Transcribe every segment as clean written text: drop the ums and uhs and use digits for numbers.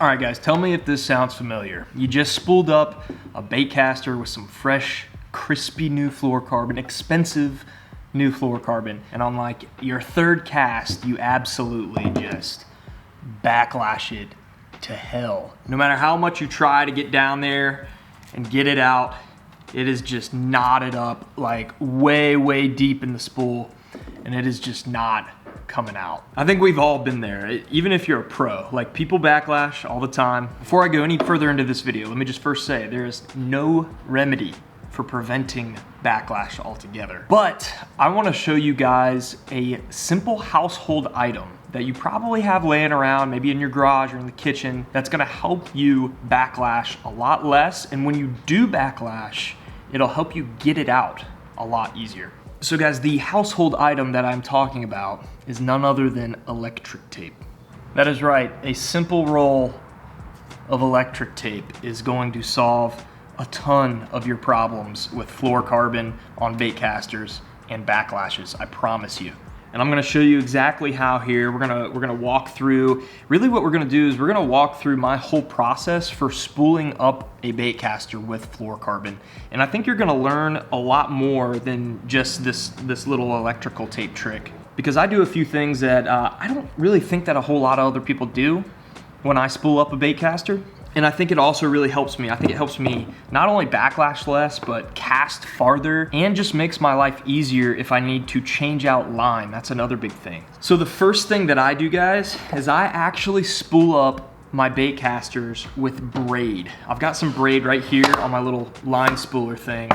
All right guys, tell me if this sounds familiar. You just spooled up a baitcaster with some fresh, crispy new fluorocarbon, expensive new fluorocarbon, and on like your third cast, you absolutely just backlash it to hell. No matter how much you try to get down there and get it out, it is just knotted up like way deep in the spool, and it is just not coming out. I think we've all been there, even if you're a pro. Like, people backlash all the time. Before I go any further into this video, let me just first say there is no remedy for preventing backlash altogether. But I want to show you guys a simple household item that you probably have laying around, maybe in your garage or in the kitchen, that's gonna help you backlash a lot less. And when you do backlash, it'll help you get it out a lot easier. So guys, the household item that I'm talking about is none other than electric tape. That is right, a simple roll of electric tape is going to solve a ton of your problems with fluorocarbon on baitcasters and backlashes, I promise you. And I'm gonna show you exactly how here. We're gonna walk through, really what we're gonna do is we're gonna walk through my whole process for spooling up a baitcaster with fluorocarbon. And I think you're gonna learn a lot more than just this little electrical tape trick, because I do a few things that I don't really think that a whole lot of other people do when I spool up a baitcaster. And I think it also really helps me. I think it helps me not only backlash less, but cast farther, and just makes my life easier if I need to change out line. That's another big thing. So the first thing that I do, guys, is I actually spool up my baitcasters with Braid. I've got some Braid right here on my little line spooler thing,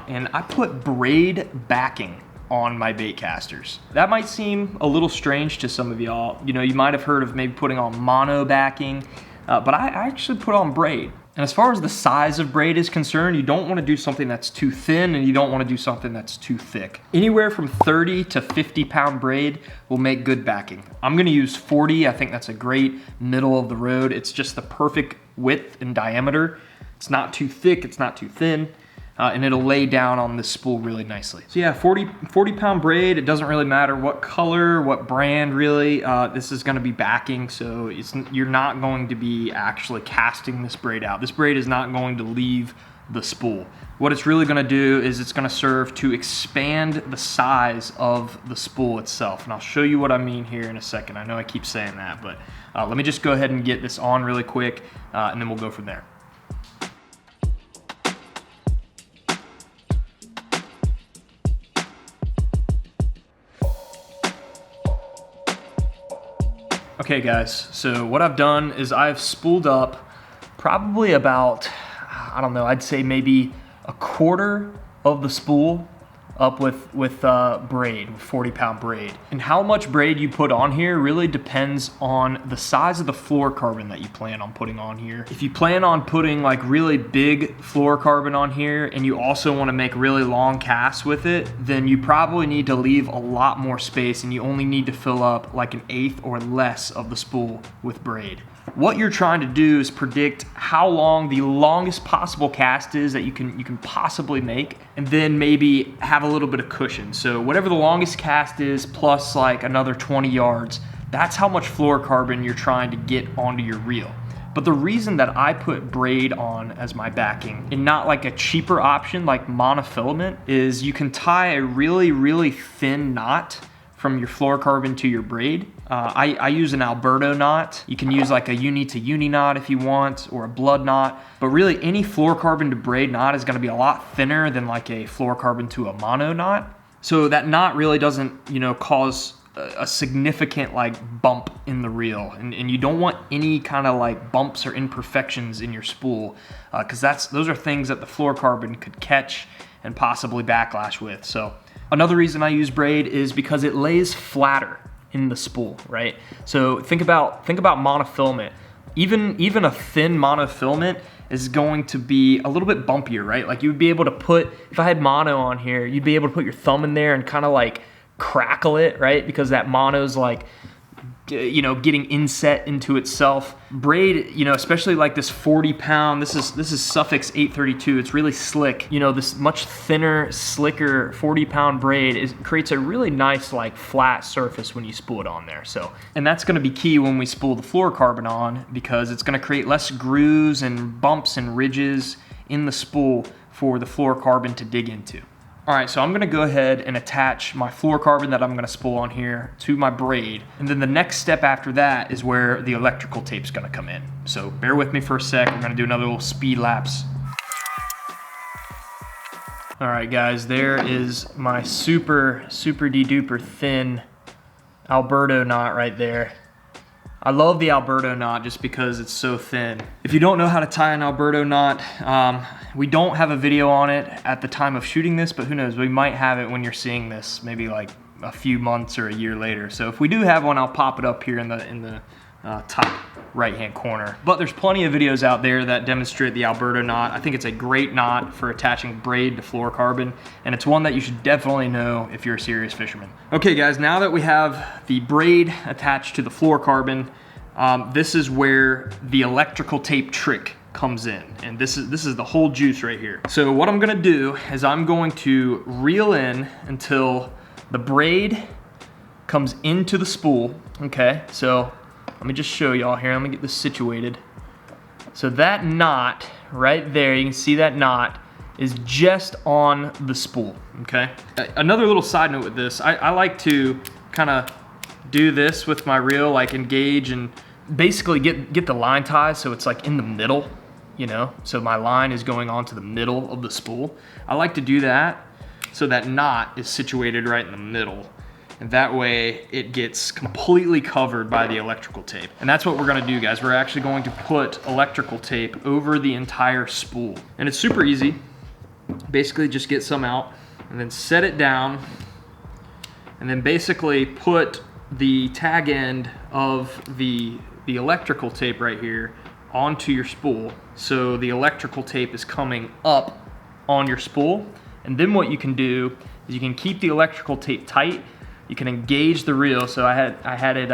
and I put Braid backing on my baitcasters. That might seem a little strange to some of y'all. You know, you might have heard of maybe putting on mono backing, but I actually put on Braid. And as far as the size of Braid is concerned, you don't want to do something that's too thin, and you don't want to do something that's too thick. Anywhere from 30 to 50 pound Braid will make good backing. I'm going to use 40. I think that's a great middle of the road. It's just the perfect width and diameter. It's not too thick, it's not too thin. And it'll lay down on this spool really nicely. So yeah, 40 pound Braid. It doesn't really matter what color, what brand really. This is gonna be backing, so you're not going to be actually casting this Braid out. This Braid is not going to leave the spool. What it's really gonna do is it's gonna serve to expand the size of the spool itself. And I'll show you what I mean here in a second. I know I keep saying that, but let me just go ahead and get this on really quick, and then we'll go from there. Okay guys, so what I've done is I've spooled up probably about, I don't know, I'd say maybe a quarter of the spool up with Braid, with 40 pound Braid. And how much Braid you put on here really depends on the size of the fluorocarbon that you plan on putting on here. If you plan on putting like really big fluorocarbon on here, and you also want to make really long casts with it, then you probably need to leave a lot more space, and you only need to fill up like 1/8 or less of the spool with Braid. What you're trying to do is predict how long the longest possible cast is that you can possibly make, and then maybe have a little bit of cushion. So whatever the longest cast is plus like another 20 yards, that's how much fluorocarbon you're trying to get onto your reel. But the reason that I put Braid on as my backing and not like a cheaper option like monofilament is you can tie a really thin knot from your fluorocarbon to your Braid. I use an Alberto knot. You can use like a uni to uni knot if you want, or a blood knot, but really any fluorocarbon to Braid knot is gonna be a lot thinner than like a fluorocarbon to a mono knot. So that knot really doesn't, you know, cause a significant like bump in the reel, and you don't want any kind of like bumps or imperfections in your spool, because those are things that the fluorocarbon could catch and possibly backlash with. So another reason I use Braid is because it lays flatter in the spool, right? So think about monofilament. Even a thin monofilament is going to be a little bit bumpier, right? Like you would be able to put, if I had mono on here, you'd be able to put your thumb in there and kind of like crackle it, right? Because that mono's like you know, getting inset into itself. Braid, you know, especially like this 40-pound, this is Suffix 832. It's really slick. You know, this much thinner, slicker 40-pound braid creates a really nice like flat surface when you spool it on there. So, and that's going to be key when we spool the fluorocarbon on, because it's going to create less grooves and bumps and ridges in the spool for the fluorocarbon to dig into. All right, so I'm gonna go ahead and attach my fluorocarbon that I'm gonna spool on here to my braid. And then the next step after that is where the electrical tape's gonna come in. So bear with me for a sec. We're gonna do another little speed lapse. All right, guys, there is my super de-duper thin Alberto knot right there. I love the Alberto knot just because it's so thin. If you don't know how to tie an Alberto knot, we don't have a video on it at the time of shooting this, but who knows, we might have it when you're seeing this, maybe like a few months or a year later. So if we do have one, I'll pop it up here in the top right-hand corner. But there's plenty of videos out there that demonstrate the Alberto knot. I think it's a great knot for attaching braid to fluorocarbon, and it's one that you should definitely know if you're a serious fisherman. Okay guys, now that we have the braid attached to the fluorocarbon, this is where the electrical tape trick comes in, and this is the whole juice right here. So what I'm gonna do is I'm going to reel in until the braid comes into the spool. Okay, so let me just show y'all here. Let me get this situated. So that knot right there, you can see that knot is just on the spool, okay? Another little side note with this, I like to kind of do this with my reel, like engage and basically get the line ties so it's like in the middle, you know? So my line is going onto the middle of the spool. I like to do that so that knot is situated right in the middle. And that way it gets completely covered by the electrical tape. And that's what we're gonna do, guys. We're actually going to put electrical tape over the entire spool. And it's super easy. Basically just get some out and then set it down and then basically put the tag end of the electrical tape right here onto your spool. So the electrical tape is coming up on your spool. And then what you can do is you can keep the electrical tape tight. You can engage the reel. So I had it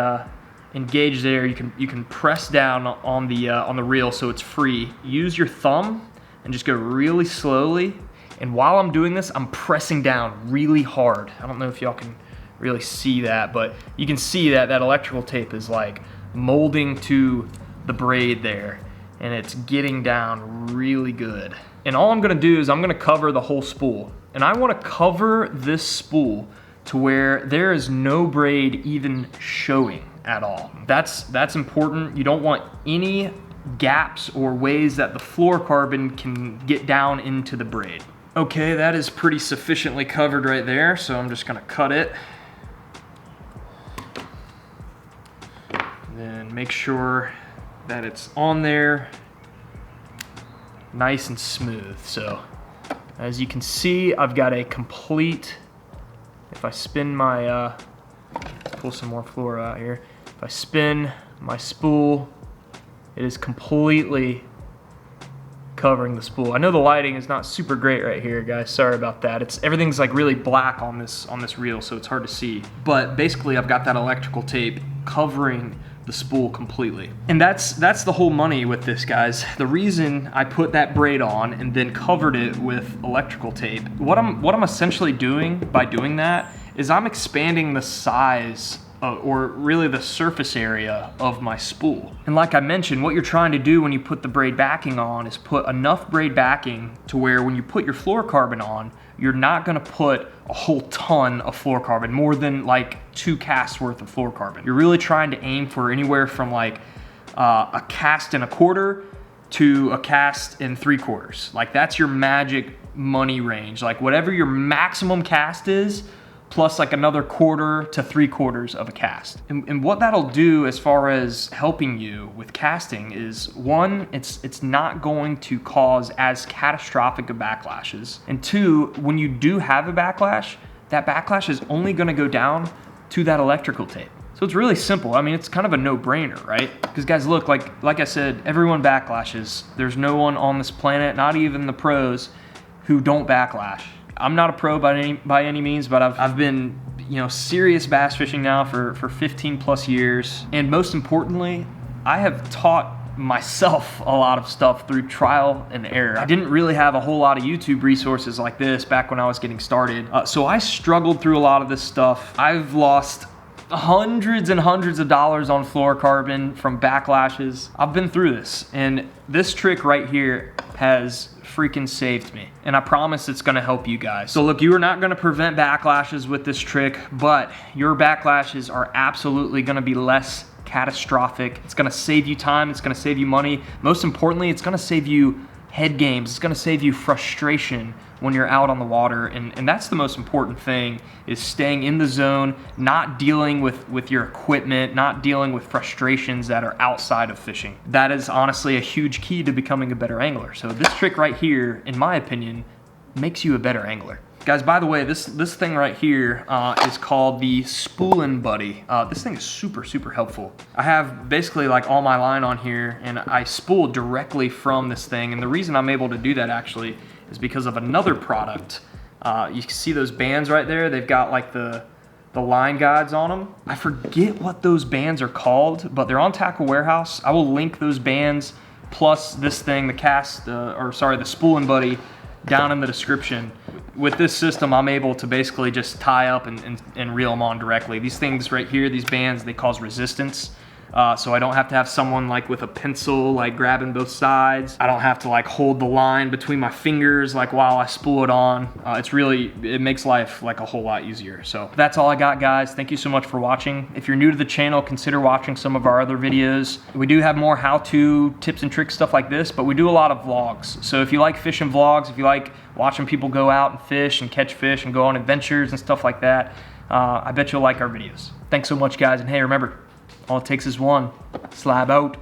engaged there. You can press down on the reel so it's free. Use your thumb and just go really slowly. And while I'm doing this, I'm pressing down really hard. I don't know if y'all can really see that, but you can see that electrical tape is like molding to the braid there, and it's getting down really good. And all I'm gonna do is I'm gonna cover the whole spool. And I wanna cover this spool to where there is no braid even showing at all. That's important. You don't want any gaps or ways that the fluorocarbon can get down into the braid. Okay, that is pretty sufficiently covered right there, so I'm just gonna cut it. And then make sure that it's on there nice and smooth. So as you can see, I've got a complete, if I spin my, pull some more fluoro out here. If I spin my spool, it is completely covering the spool. I know the lighting is not super great right here, guys. Sorry about that. Everything's like really black on this reel, so it's hard to see. But basically, I've got that electrical tape covering the spool completely. And that's the whole money with this, guys. The reason I put that braid on and then covered it with electrical tape, what I'm essentially doing by doing that is I'm expanding the size or really the surface area of my spool. And like I mentioned, what you're trying to do when you put the braid backing on is put enough braid backing to where when you put your fluorocarbon on, you're not gonna put a whole ton of fluorocarbon, more than like 2 casts worth of fluorocarbon. You're really trying to aim for anywhere from like a cast and a quarter to a cast and 3/4. Like that's your magic money range. Like whatever your maximum cast is, plus like another 1/4 to 3/4 of a cast. And what that'll do as far as helping you with casting is, one, it's not going to cause as catastrophic of backlashes. And two, when you do have a backlash, that backlash is only gonna go down to that electrical tape. So it's really simple. I mean, it's kind of a no-brainer, right? Because guys, look, like I said, everyone backlashes. There's no one on this planet, not even the pros, who don't backlash. I'm not a pro by any means, but I've been, serious bass fishing now for 15 plus years. And most importantly, I have taught myself a lot of stuff through trial and error. I didn't really have a whole lot of YouTube resources like this back when I was getting started. So I struggled through a lot of this stuff. I've lost hundreds and hundreds of dollars on fluorocarbon from backlashes. I've been through this, and this trick right here has freaking saved me, and I promise it's gonna help you guys. So look, you are not gonna prevent backlashes with this trick, but your backlashes are absolutely gonna be less catastrophic. It's gonna save you time, it's gonna save you money. Most importantly, it's gonna save you head games. It's gonna save you frustration when you're out on the water, and that's the most important thing, is staying in the zone, not dealing with your equipment, not dealing with frustrations that are outside of fishing. That is honestly a huge key to becoming a better angler. So this trick right here, in my opinion, makes you a better angler. Guys, by the way, this thing right here is called the Spooling Buddy. This thing is super, super helpful. I have basically like all my line on here, and I spool directly from this thing. And the reason I'm able to do that actually is because of another product. You can see those bands right there. They've got like the line guides on them. I forget what those bands are called, but they're on Tackle Warehouse. I will link those bands plus this thing, the Spooling Buddy, down in the description. With this system, I'm able to basically just tie up and reel them on directly. These things right here, these bands, they cause resistance. So I don't have to have someone like with a pencil like grabbing both sides. I don't have to like hold the line between my fingers like while I spool it on. It makes life like a whole lot easier. So that's all I got, guys. Thank you so much for watching. If you're new to the channel, consider watching some of our other videos. We do have more how-to tips and tricks, stuff like this, but we do a lot of vlogs. So if you like fishing vlogs, if you like watching people go out and fish and catch fish and go on adventures and stuff like that, I bet you'll like our videos. Thanks so much, guys. And hey, remember, all it takes is one. Slab out.